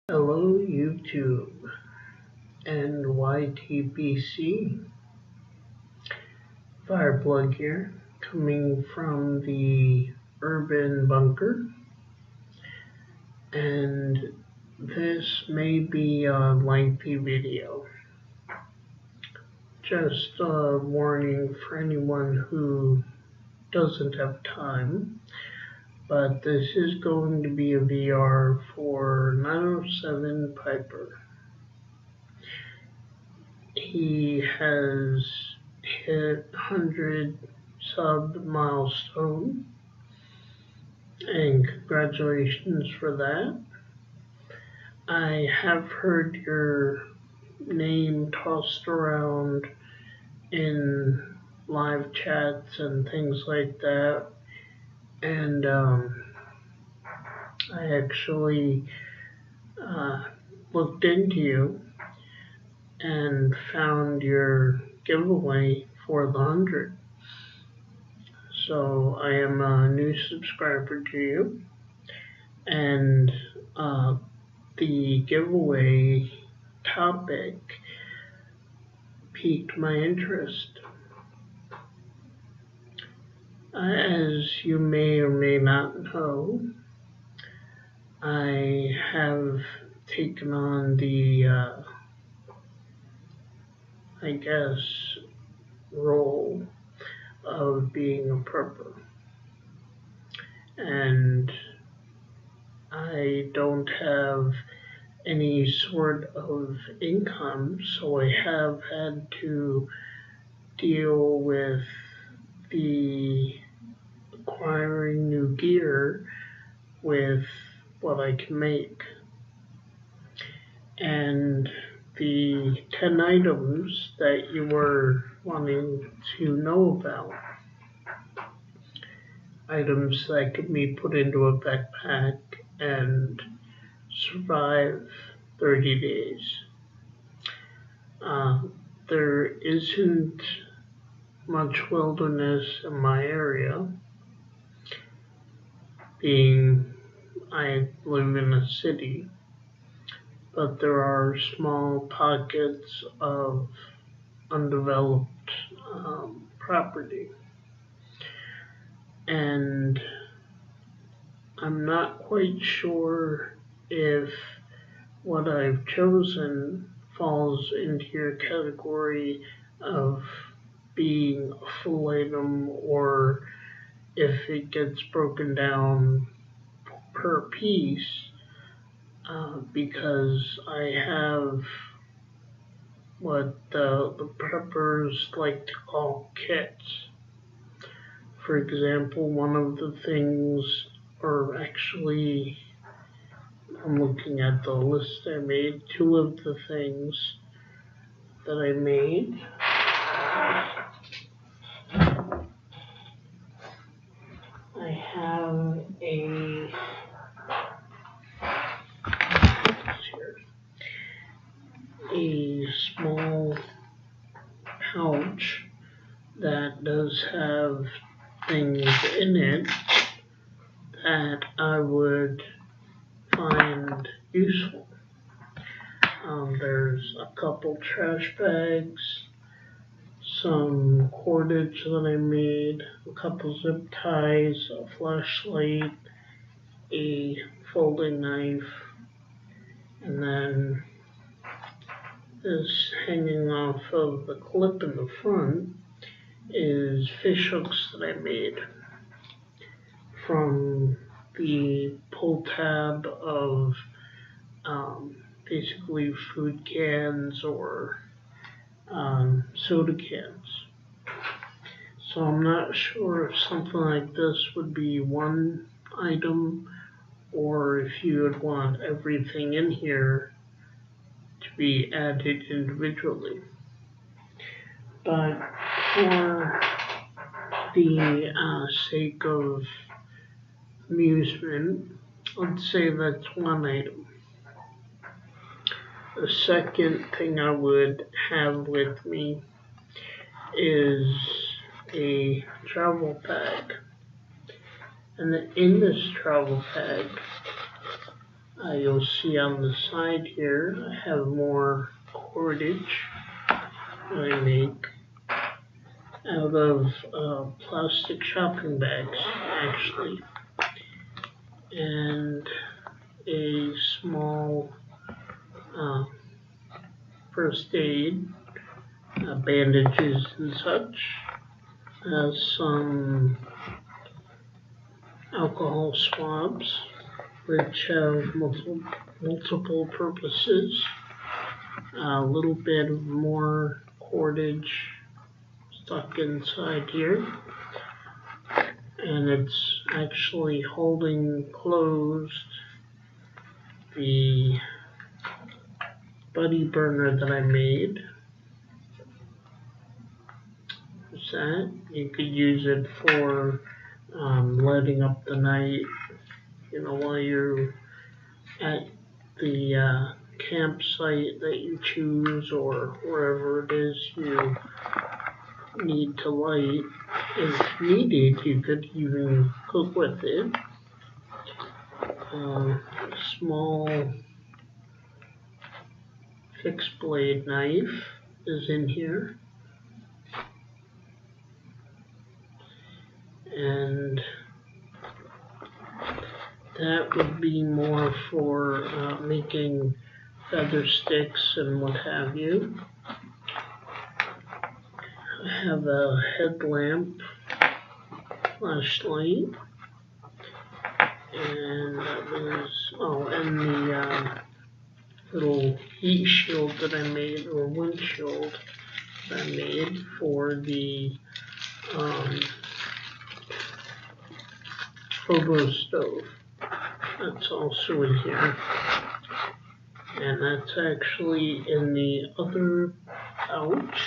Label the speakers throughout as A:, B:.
A: Hello YouTube and YTBC. Fireplug here, coming from the Urban Bunker, and this may be a lengthy video. Just a warning for anyone who doesn't have time, but this is going to be a VR for 907 Piper. He has hit 100 sub milestone, and congratulations for that. I have heard your name tossed around in live chats and things like that, and I actually looked into you and found your giveaway for the 100. So I am a new subscriber to you, and the giveaway topic piqued my interest. As you may or may not know, I have taken on the role of being a prepper. And I don't have any sort of income, so I have had to deal with the acquiring new gear with what I can make. And the 10 items that you were wanting to know about, items that can be put into a backpack and survive 30 days. There isn't much wilderness in my area, being I live in a city, but there are small pockets of undeveloped property. And I'm not quite sure if what I've chosen falls into your category of being a full item, or if it gets broken down per piece, because I have what the preppers like to call kits. For example, one of the things, or actually, I'm looking at the list I made, two of the things that I made. I have a small pouch that does have things in it that I would find useful. There's a couple trash bags, some cordage that I made, a couple zip ties, a flashlight, a folding knife, and then this hanging off of the clip in the front is fish hooks that I made from the pull tab of basically food cans or soda cans. So I'm not sure if something like this would be one item, or if you would want everything in here to be added individually. But for the sake of amusement, let's say that's one item. The second thing I would have with me is a travel bag. And in this travel bag, You'll see on the side here, I have more cordage that I make out of plastic shopping bags, actually, and a small first aid, bandages and such, some alcohol swabs, which have multiple purposes, a little bit more cordage stuck inside here, and it's actually holding closed the buddy burner that I made. What's that? You could use it for lighting up the night, while you're at the campsite that you choose, or wherever it is you need to light. If needed, you could even cook with it. A small fixed blade knife is in here, and that would be more for making feather sticks and what have you. I have a headlamp, flashlight, and and the little heat shield that I made, or windshield that I made for the hobo stove. That's also in here, and that's actually in the other pouch,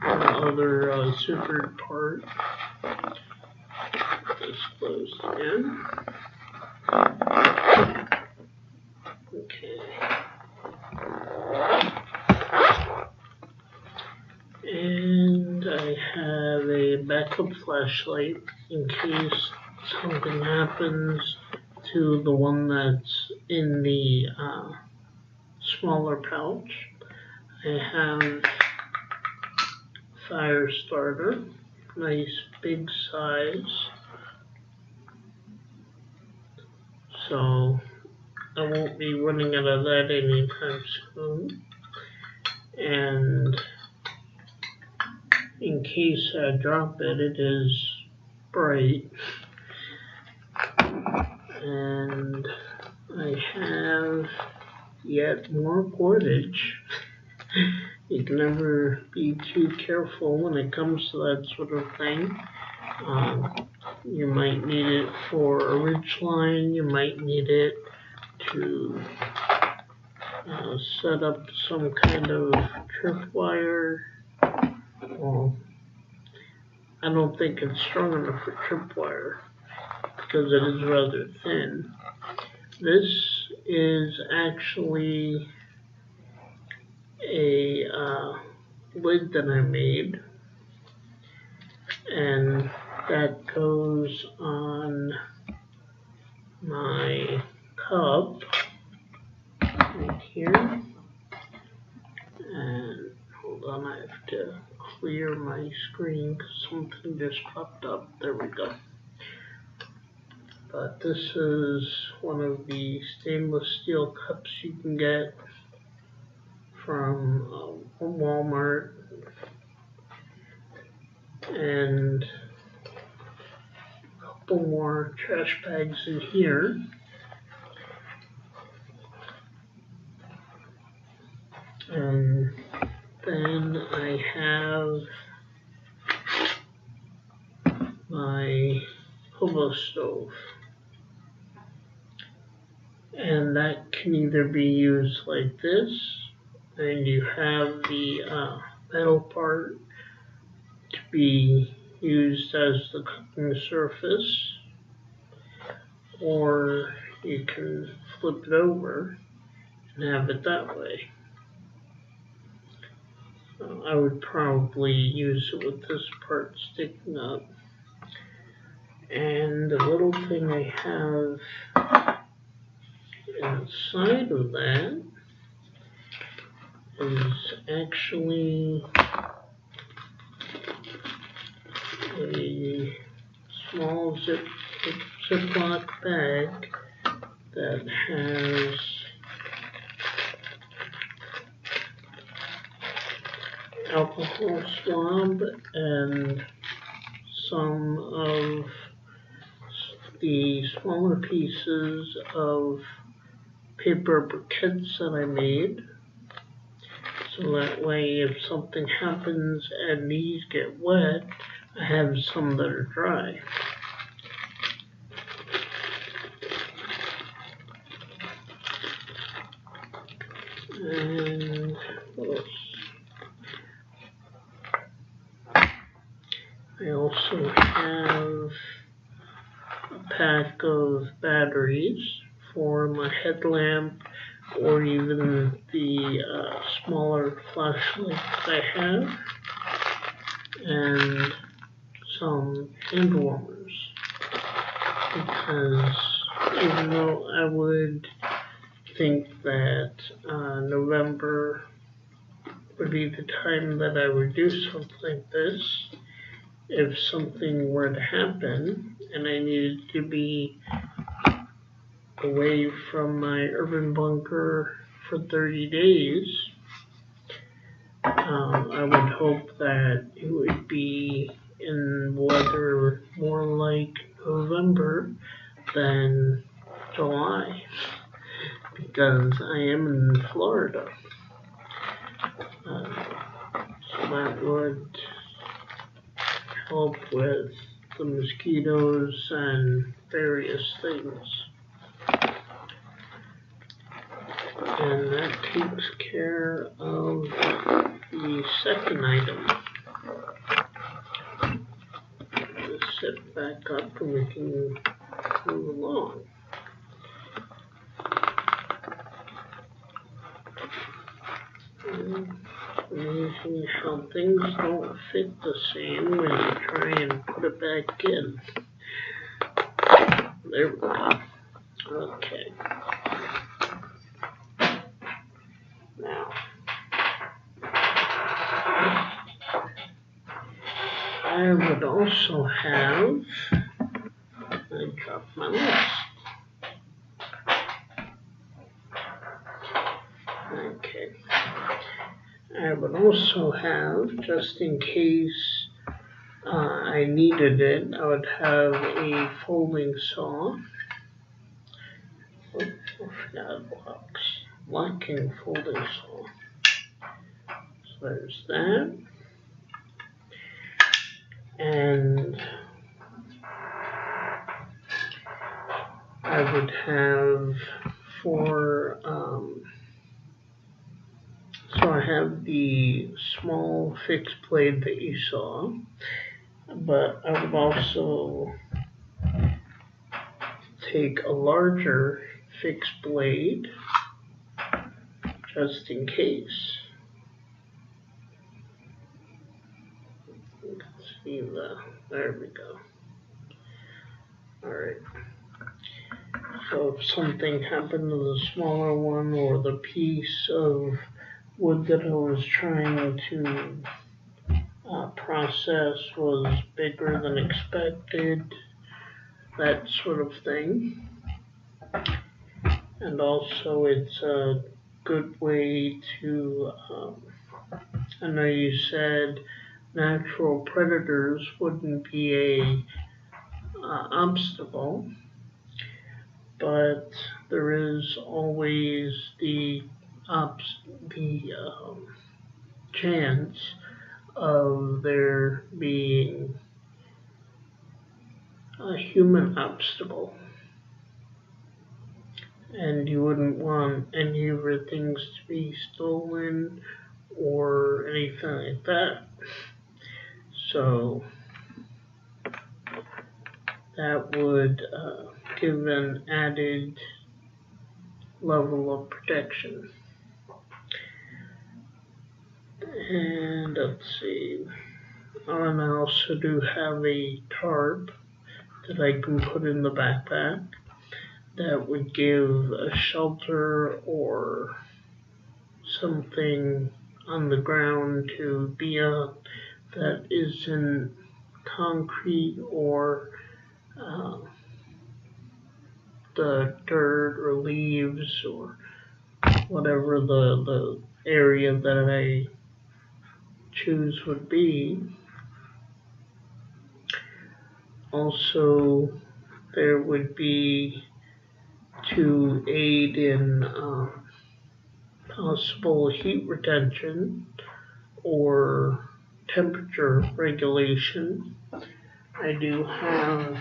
A: the other zippered part. This closed again. Okay. And I have a backup flashlight in case something happens to the one that's in the smaller pouch. I have fire starter, nice big size, so I won't be running out of that anytime soon. And in case I drop it, it is bright. And I have yet more cordage. You can never be too careful when it comes to that sort of thing. You might need it for a ridge line, you might need it to set up some kind of tripwire. Well, I don't think it's strong enough for tripwire because it is rather thin. This is actually a lid that I made, and that goes on my cup right here. And hold on, I have to clear my screen because something just popped up. There we go. But this is one of the stainless steel cups you can get from Walmart, and a couple more trash bags in here. And then I have my hobo stove, and that can either be used like this, and you have the metal part to be used as the cooking surface, or you can flip it over and have it that way. I would probably use it with this part sticking up. And the little thing I have inside of that is actually a small Ziploc bag that has alcohol swab and some of the smaller pieces of paper briquettes that I made. So that way if something happens and these get wet, I have some that are dry. And what else? I also have a pack of batteries for my headlamp or even the smaller flashlights I have, and some hand warmers, because even though I would think that November would be the time that I would do something like this, if something were to happen and I needed to be away from my urban bunker for 30 days, I would hope that it would be in weather more like November than July, because I am in Florida. So that would help with the mosquitoes and various things. And that takes care of the second item. Just sit back up and we can move along. Amazing how things don't fit the same when you try and put it back in. There we go. Okay. Now, I would also have, I dropped my list. Okay. I would also have, just in case I needed it, I would have a folding saw. Oh, I forgot blocks. Locking folding saw. So there's that. And I would have for, so I have the small fixed blade that you saw, but I would also take a larger fixed blade just in case. You can see there we go. Alright. So if something happened to the smaller one, or the piece of wood that I was trying to process was bigger than expected, that sort of thing. And also it's a good way to, I know you said natural predators wouldn't be a obstacle, but there is always the chance of there being a human obstacle, and you wouldn't want any of your things to be stolen or anything like that. So that would give an added level of protection. And let's see, and I also do have a tarp that I can put in the backpack. that would give a shelter or something on the ground to be on that isn't concrete or uh, the dirt or leaves or whatever the area that I choose would be. Also, there would be to aid in possible heat retention or temperature regulation. I do have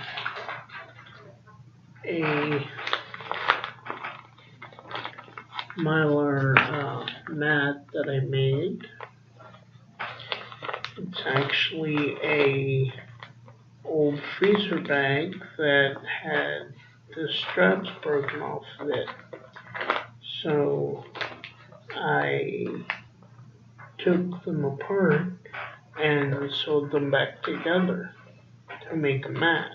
A: a Mylar mat that I made. It's actually a old freezer bag that had the straps broken off of it. So I took them apart and sewed them back together to make a mat.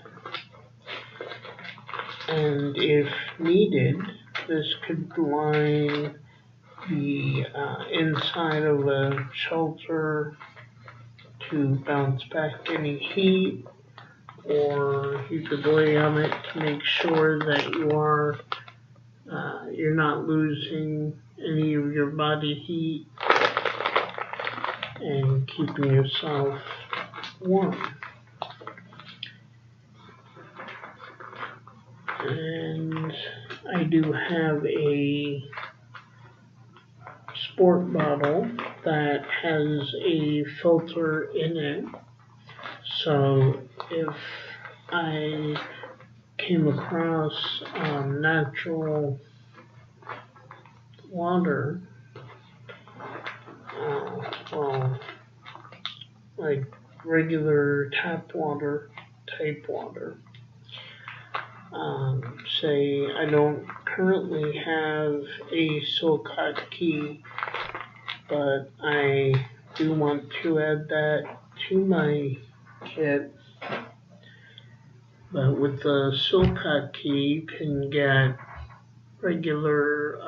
A: And if needed, this could line the inside of a shelter to bounce back any heat, or you could lay on it to make sure that you're not losing any of your body heat and keeping yourself warm. And I do have a sport bottle that has a filter in it. So if I came across natural water, like regular tap water type water, say I don't currently have a Silcott key, but I do want to add that to my kit. But with the Silcott key, you can get regular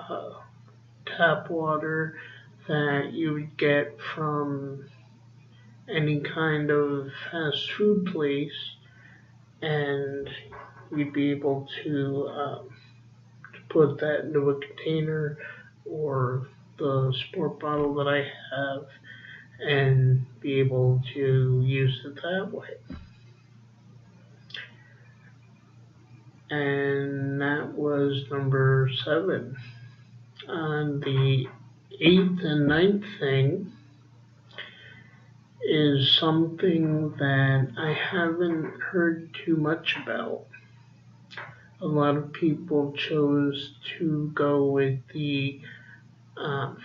A: tap water that you would get from any kind of fast food place, and you'd be able to put that into a container or the sport bottle that I have and be able to use it that way. And that was number 7. On the 8th and 9th thing is something that I haven't heard too much about. A lot of people chose to go with the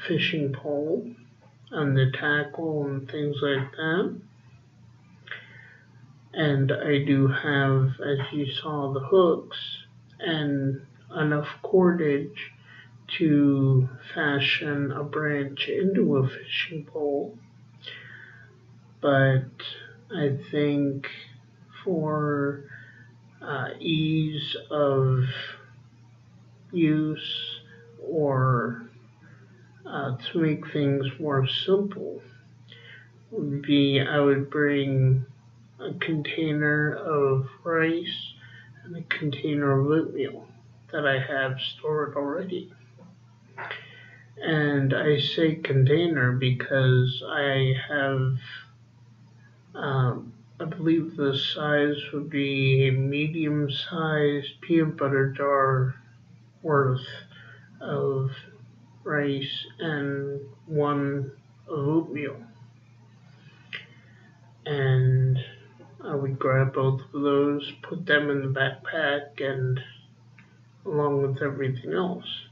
A: fishing pole and the tackle and things like that. And I do have, as you saw, the hooks and enough cordage to fashion a branch into a fishing pole. But I think for ease of use or to make things more simple would be I would bring a container of rice and a container of oatmeal that I have stored already. And I say container because I have, I believe the size would be a medium-sized peanut butter jar worth of rice and one of oatmeal. And I would grab both of those, put them in the backpack, and along with everything else.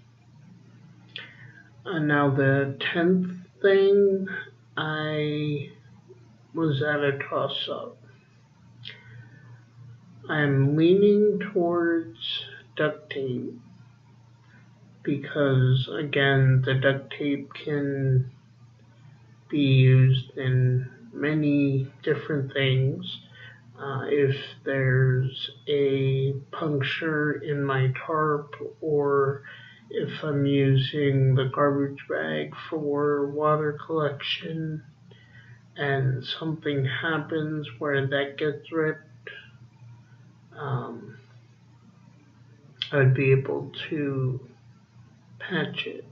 A: Now the 10th thing, I was at a toss-up. I'm leaning towards duct tape because, again, the duct tape can be used in many different things. if there's a puncture in my tarp, or if I'm using the garbage bag for water collection and something happens where that gets ripped, I'd be able to patch it.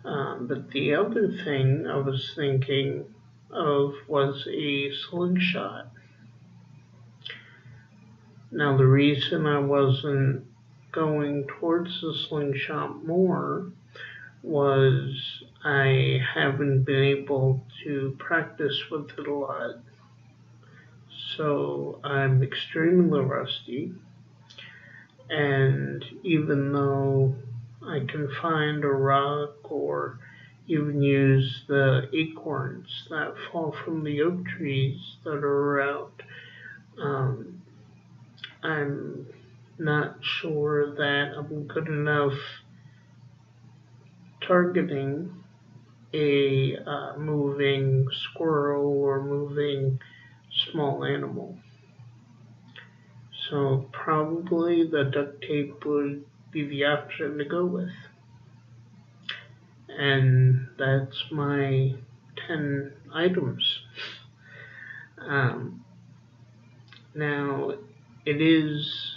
A: But the other thing I was thinking of was a slingshot. Now, the reason I wasn't going towards the slingshot more was I haven't been able to practice with it a lot. So I'm extremely rusty, and even though I can find a rock or even use the acorns that fall from the oak trees that are around, I'm not sure that I'm good enough targeting a moving squirrel or moving small animal. So probably the duct tape would be the option to go with. And that's my 10 items. Now, it is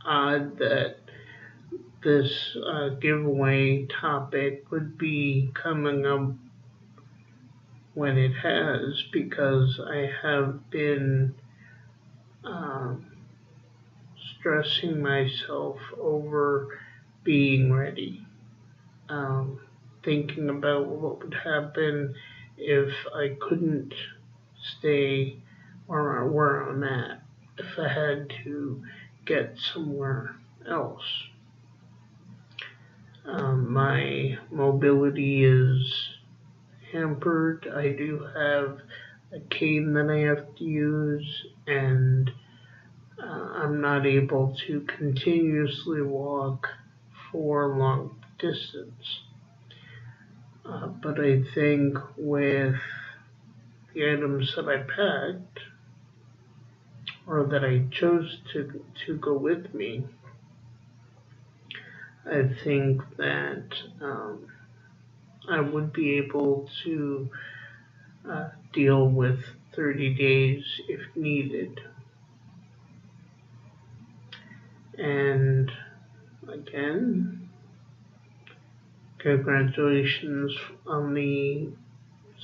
A: odd that this giveaway topic would be coming up when it has, because I have been stressing myself over being ready, thinking about what would happen if I couldn't stay where I'm at, if I had to get somewhere else. My mobility is hampered. I do have a cane that I have to use, and I'm not able to continuously walk for a long distance. But I think with the items that I packed, or that I chose to go with me, I think that I would be able to deal with 30 days if needed. And again, congratulations on the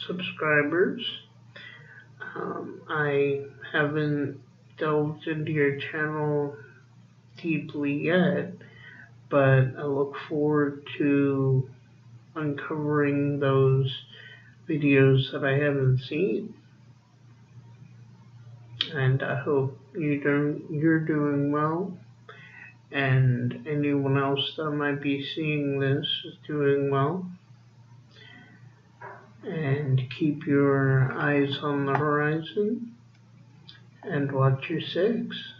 A: subscribers. I haven't delved into your channel deeply yet, but I look forward to uncovering those videos that I haven't seen. And I hope you're doing well, and anyone else that might be seeing this is doing well. And keep your eyes on the horizon and watch your six.